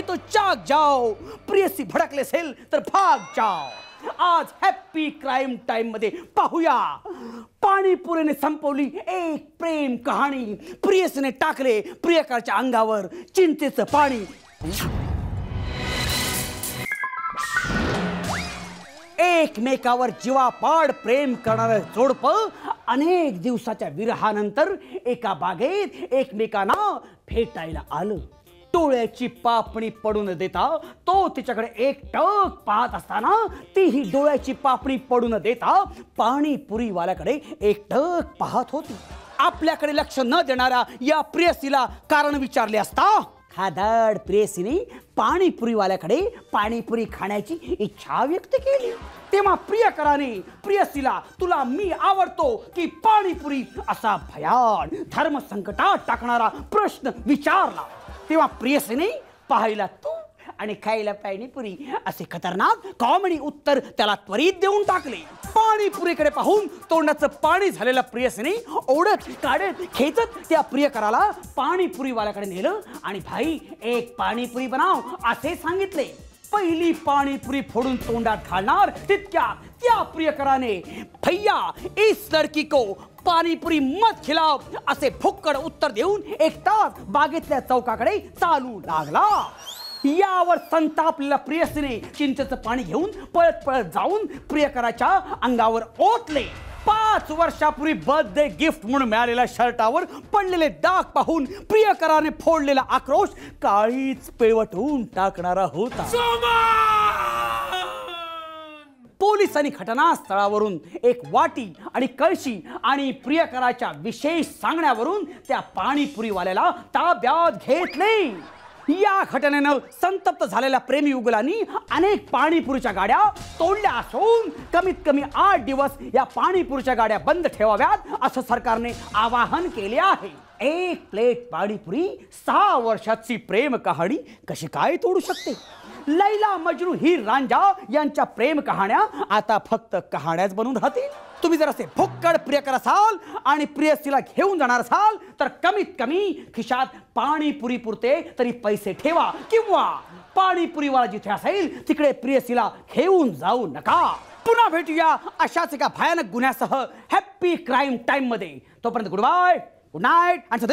तो जाग जाओ, प्रेयसी भडकले असेल तर भाग जाओ. आज हॅप्पी क्राईम टाइम मध्ये पाहूया पाणीपुरीने संपवली एक प्रेम कहाणी. प्रेयसीने टाकले प्रियकराच्या अंगावर चिंचेचं पाणी. एकमेकावर जीवापाड प्रेम करणारं जोडपं अनेक दिवसाच्या विरहानंतर एका बागेत एकमेकांना भेटायला आलं. डोळ्याची पापणी पडून देता तो तिच्याकडे एकटक पाहत असताना तीही डोळ्याची पापणी पडून देता पाणीपुरीवाल्याकडे एकटक पाहत होती. आपल्याकडे लक्ष न देणाऱ्या या प्रेयसीला कारण विचारले असता खादाड प्रेयसीने पाणीपुरीवाल्याकडे पाणीपुरी खाण्याची इच्छा व्यक्त केली. तेव्हा प्रियकराने प्रेयसीला तुला मी आवडतो की पाणीपुरी असा भयान धर्मसंकटात टाकणारा प्रश्न विचारला. तेव्हा प्रेयसीने पाहायला तू आणि खायला पाणीपुरी असे खतरनाक कॉमेडी उत्तर त्याला त्वरित देऊन टाकले. पाणीपुरीकडे पाहून तोंडाचं पाणी झालेल्या प्रेयसीने ओढत काढत खेचत त्या प्रियकराला पाणीपुरीवाल्याकडे नेलं आणि भाई एक पाणीपुरी बनाव असे सांगितले. पहिली पाणीपुरी फोडून तोंडात घालणार तितक्या त्या प्रियकराने भैया इस लड़की को पाणीपुरी मत खिलाव असे फुक्कड उत्तर देऊन एक तास बागेतल्या चौकाकडे चालू लागला. यावर संतापलेल्या प्रेयसीने चिंचेचं पाणी घेऊन पळत पळत जाऊन प्रियकराच्या अंगावर ओतले. 5 वर्षापूर्वी बर्थडे गिफ्ट म्हणून मिळालेल्या शर्टावर पडलेले डाग पाहून प्रियकराने फोडलेला आक्रोश काळीच पिळवटून टाकणारा होता. पोलिसांनी घटनास्थळावरून एक वाटी आणि कळशी आणि प्रियकराच्या विशेष सांगण्यावरून त्या पाणीपुरीवाल्याला ताब्यात घेतले. या घटनेनं संतप्त झालेल्या प्रेमी युगलांनी अनेक पाणीपुरीच्या गाड्या तोडल्या असून कमीत कमी 8 दिवस या पाणीपुरीच्या गाड्या बंद ठेवाव्यात असं सरकारने आवाहन केले आहे. एक प्लेट पाणीपुरी 6 वर्षाची प्रेम कहाणी कशी काय तोडू शकते? लैला मजनू ही रांझा यांच्या प्रेम कहाण्या आता फक्त कहाण्याच बनून राहतील. तुम्ही जर असे फुक्कड प्रियकर असाल आणि प्रेयसीला घेऊन जाणार असाल तर कमीत कमी खिशात पाणीपुरी पुरते तरी पैसे ठेवा किंवा पाणीपुरीवाला जिथे असेल तिकडे प्रेयसीला घेऊन जाऊ नका. पुन्हा भेटूया अशाच एका भयानक गुन्ह्यासह हॅप्पी क्राईम टाइम मध्ये. तोपर्यंत गुड बाय, गुड नाईट आणि